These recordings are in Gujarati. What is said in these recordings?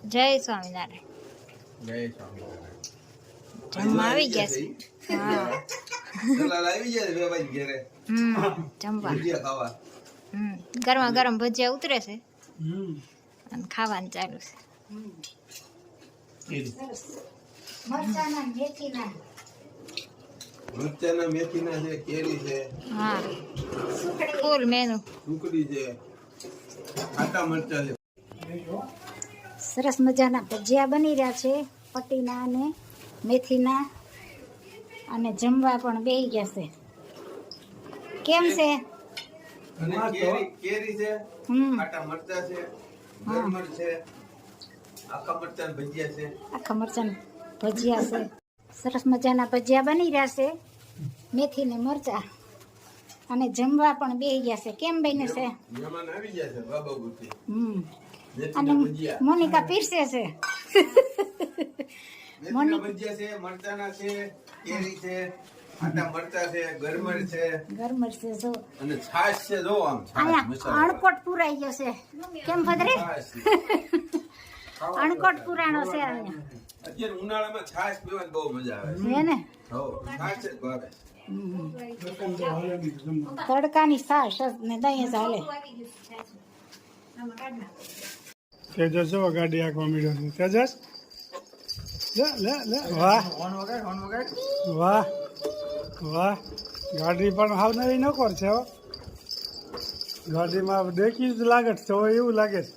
જય સ્વામિનારાયણ. જય સ્વામિનારાયણ. જમવા આવી ગયા છે. હા. દલાલ આવી ગયા છે બે ભાઈ ઘરે. જમવા. ભજીયા ખાવા. ગરમા ગરમ ભજીયા ઉતરે છે અને ખાવાનું ચાલુ છે. મરચાના મેથીના છે, કેરી છે, હા, ફૂલ મેનુ. સુકડી છે, ખાટા મરચા છે. સરસ મજાના ભજીયા બની રહ્યા છે, પટ્ટીના અને મેથીના, અને જમવા પણ બેસી ગયા છે. કેમ છે? અને કેરી છે, ખાટા મરચા છે, ગરમર છે, આખા મરચાના ભજીયા છે. આખા મરચાના ભજીયા છે. સરસ મજાના ભજીયા બની રહ્યા છે, મેથી ને મરચા, અને જમવા પણ બેસી ગયા છે. કેમ બન્યું છે? મહેમાન આવી ગયા છે બાબા ગુતી. અને મોનિકા પીરસે છે. મેથીના ભજીયા છે, મરચાના છે, કેરી છે, ખાટા મરચા છે, ગરમર છે, ગરમર છે જો. અને છાશ છે. જો આમ છાશ અહીંયા મસાલા અણકોટ પુરાઈ ગયો છે. કેમ ભદ્રી? અણકોટ પુરાણો છે અહીંયા. અત્યારે ઉનાળામાં છાશ પીવાની બહુ મજા આવે છે ને? હો, છાશ જ ભાવે. તડકાની છાશ ને દહીં ચાલે. તેજસ જો ગાડી આંકવા મળ્યો છે. તેજસ લે લે લે, વાહ વાહ વાહ. ગાડી પણ હાવ નવી નકોર છે હો. ગાડીમાં દેખી જ લાગે છે એવું લાગે છે.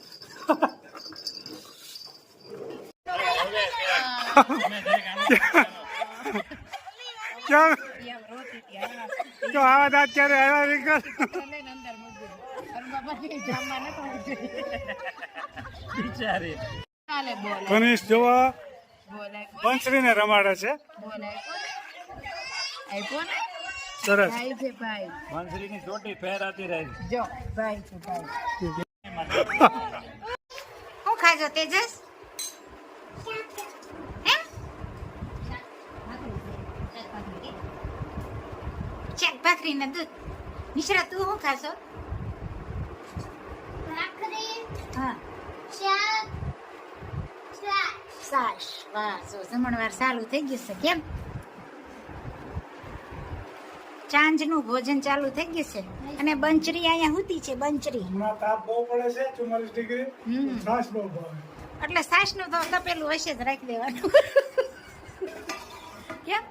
કેમ તો આવા દાંત ક્યારે આવ્યા વિકલ? કનિષ જોવા બંસરીને રમાડે છે. સરસ. બંસરીની ચોટી ફેરાતી રહી. શું ખાજો તેજસ? શાક ભાખરી ને દૂધ. મિશ્રા તું શું ખાશો? હા, છાશ. વાહ, જો જમણવાર ચાલુ થઈ ગયું છે. કેમ? સાંજનું ભોજન ચાલુ થઈ ગયું છે. અને બંચરી અહીંયા હુતી છે. બંચરી હમણાં તાપ બહુ પડે છે, 44 ડિગ્રી. છાશ બહુ ભાવે. એટલે છાશનું તો તપેલું હશે જ રાખી દેવાનું. કેમ?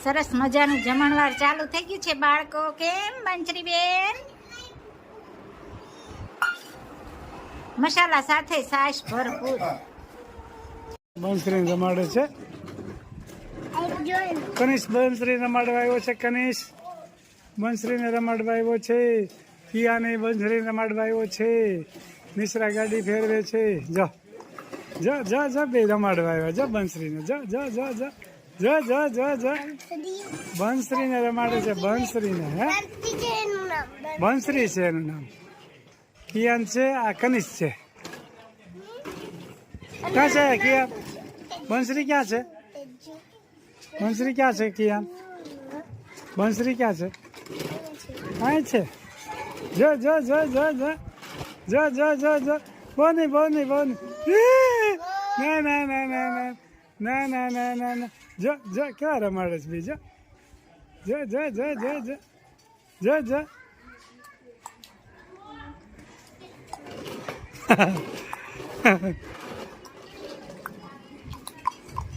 સરસ મજાનું જમણવાર ચાલુ થઈ ગયું છે બાળકો. કેમ બંચરી બેન? મસાલા સાથે છાશ ભરપૂર. બંસરીને રમાડે છે. કનિષ બંસરી રમાડવા આવ્યો છે. કનિષ બંસરીને રમાડવા આવ્યો છે. કિયાને બંસરીને રમાડવા આવ્યો છે. મિશ્રા ગાડી ફેરવે છે. જા જા જા જા બે રમાડવા આવ્યા. જા બંસરીને જા જા જા જા જા જા જા જા. બંસરીને રમાડે છે. બંસરીને હે બંસરી છે એનું નામ. કિયાન છે, આ કનિષ છે. ક્યાં છે કિયાન? બંસરી ક્યાં છે? બંસરી ક્યાં છે કિયાન? બંસરી ક્યાં છે? અહીં છે. જો જો જો જો જો જો જો જો જો. બોની બોની બોની. ના ના ના ના ના ના ના ના ના ના. જો જો ક્યાં રમાડે છે બીજો? જો જો જો જો જો જો જો.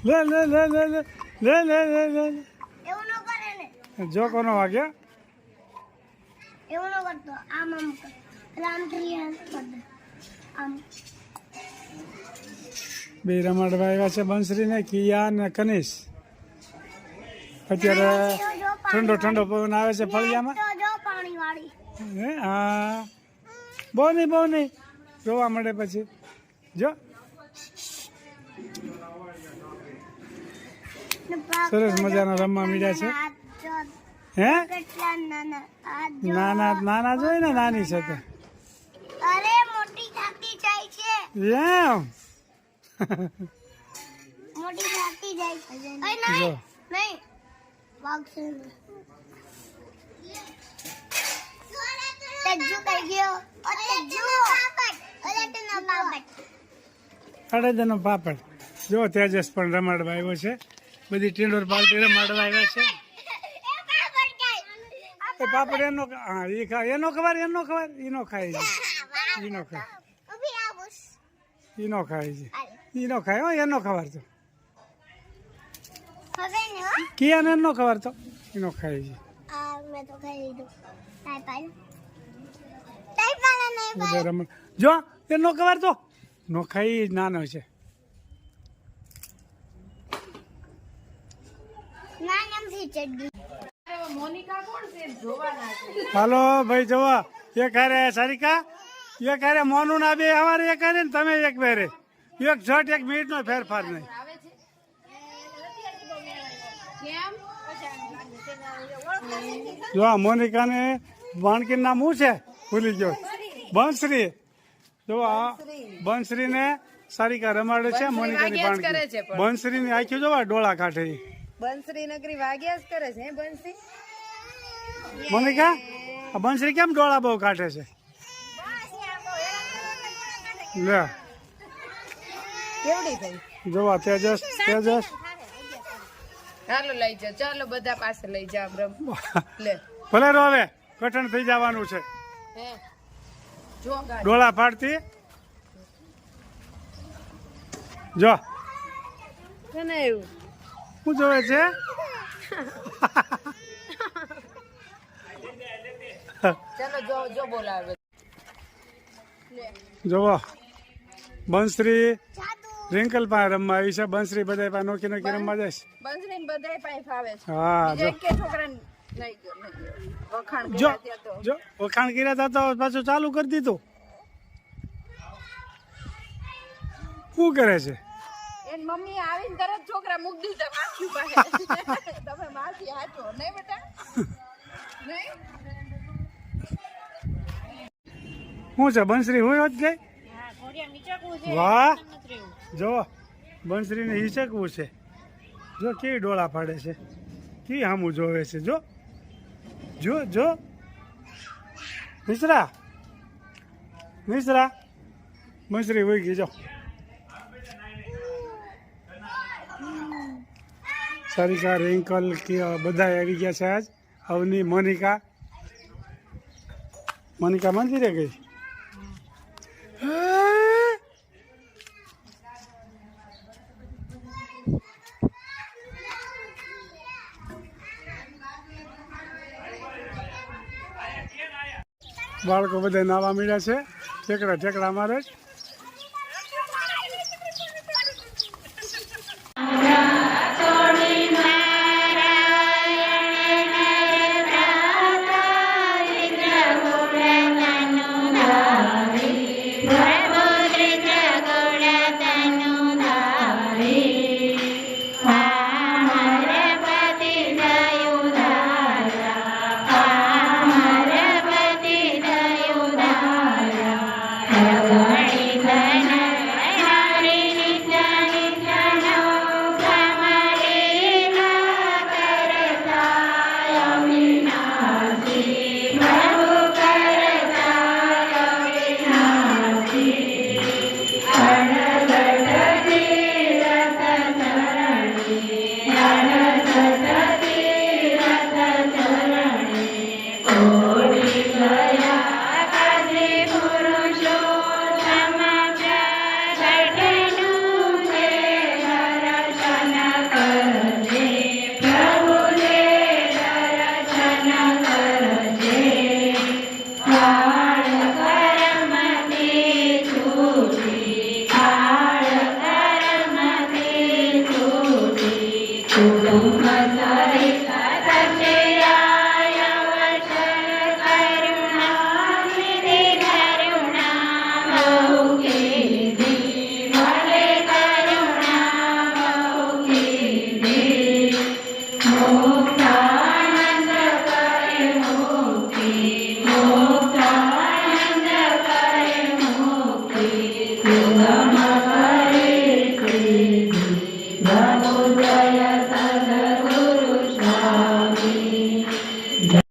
લે લે લે લે લે લે લે લે લે. એવું ન કરે ને. જો કોનો વાગ્યો? એવું ન કરતો. આમ આમ કર. રામ ક્રિયા કર દે. આમ બે રમાડવા આવ્યા છે બંસરીને કિયા ને કનિષ. અત્યારે ઠંડો ઠંડો પવન આવે છે ફળિયામાં. તો જો પાણી વાળી. હે હા, બહુ નહીં જોવા મળે પછી. જો સરસ મજાના રમવા મળ્યા છે. હે કેટલા નાના આ જો. નાના નાના જોઈ ને નાની છે તો અરે મોટી થતી જાય છે. એમ. મોટી થતી જાય છે. જો નહીં વાગશે. અડદનો પાપડ. જો તેજસ પણ રમાડવા આવ્યો છે. બધી ટીંડોર પાલટી રમાડવા આવ્યા છે. એ પાપડ એનો હા એ ખાય એનો ખબર એનો ખાય છે. એનો ખાય એનો ખાય છે. એનો ખાય હો એનો ખબર તો કિયાને એનો ખબર તો એનો ખાય છે. બધા રમણ જો એનો ખબર તો નો ખાઈ નાનો છે. હાલો ભાઈ જોવા એક હારે સારિકા એક હારે મોનું ના બે અમારે એક હારે ને તમે એક બેરે એક ઝટ 1 મિનિટ નો ફેરફાર નહીં. જો આ મોનિકાને વાણકીનું નામ શું છે ભૂલી ગયો. બંસરી. જો આ બંસરી ને સારિકા રમાડે છે. મોનિકાની વાણકી બંસરી ની આખી જોવા ડોળા કાઢે. બંસરી નગરી વાગ્યા જ કરે છે બંસરી. મોનિકા આ બંસરી કેમ ડોળા બહુ કાઢે છે? લે કેવડી થઈ જોવા તેજસ ચાલો લઈ જાઓ ચાલો બધા પાસે લઈ જાઓ બ્રહ્મ લે ભલે રો હવે કઠણ થઈ જવાનું છે. હે જો ગાડી ડોળા ફાડતી જો કોને એવું શું જોવે છે? ચાલો જો બોલાવે જોવો બંસરી રિંકલ પાસે રમવા આવી છે. બંસરી બધા પાસે નોકી રમવા જાય છે. બંસરી બધાય પાસે ફાવે છે. હા જો કે છોકરા નહીં વખાણ જો કર્યા ત્યાં તો જો વખાણ કર્યા હતા તો પાછું ચાલુ કરી દીધું. શું કરે છે? એન મમ્મી આવીને તરત છોકરા મૂકી દીધા માખી પાસે. તમે માખી હાચો નહીં બેટા નહીં શું છે બંસરી હોય જ ગઈ? વાહ જો બંસરીને હિચકવું છે. જો કેવી ડોળા પાડે છે. કી સામું જોવે છે. જો જો જો મિશ્રા બંસરી હોય ગઈ. જો સારિકા રિંકલ બધા આવી ગયા છે. આજ અવની મોનિકા મંદિરે ગઈ. બાળકો બધા નાવા મળ્યા છે. ઠેકડા મારે જ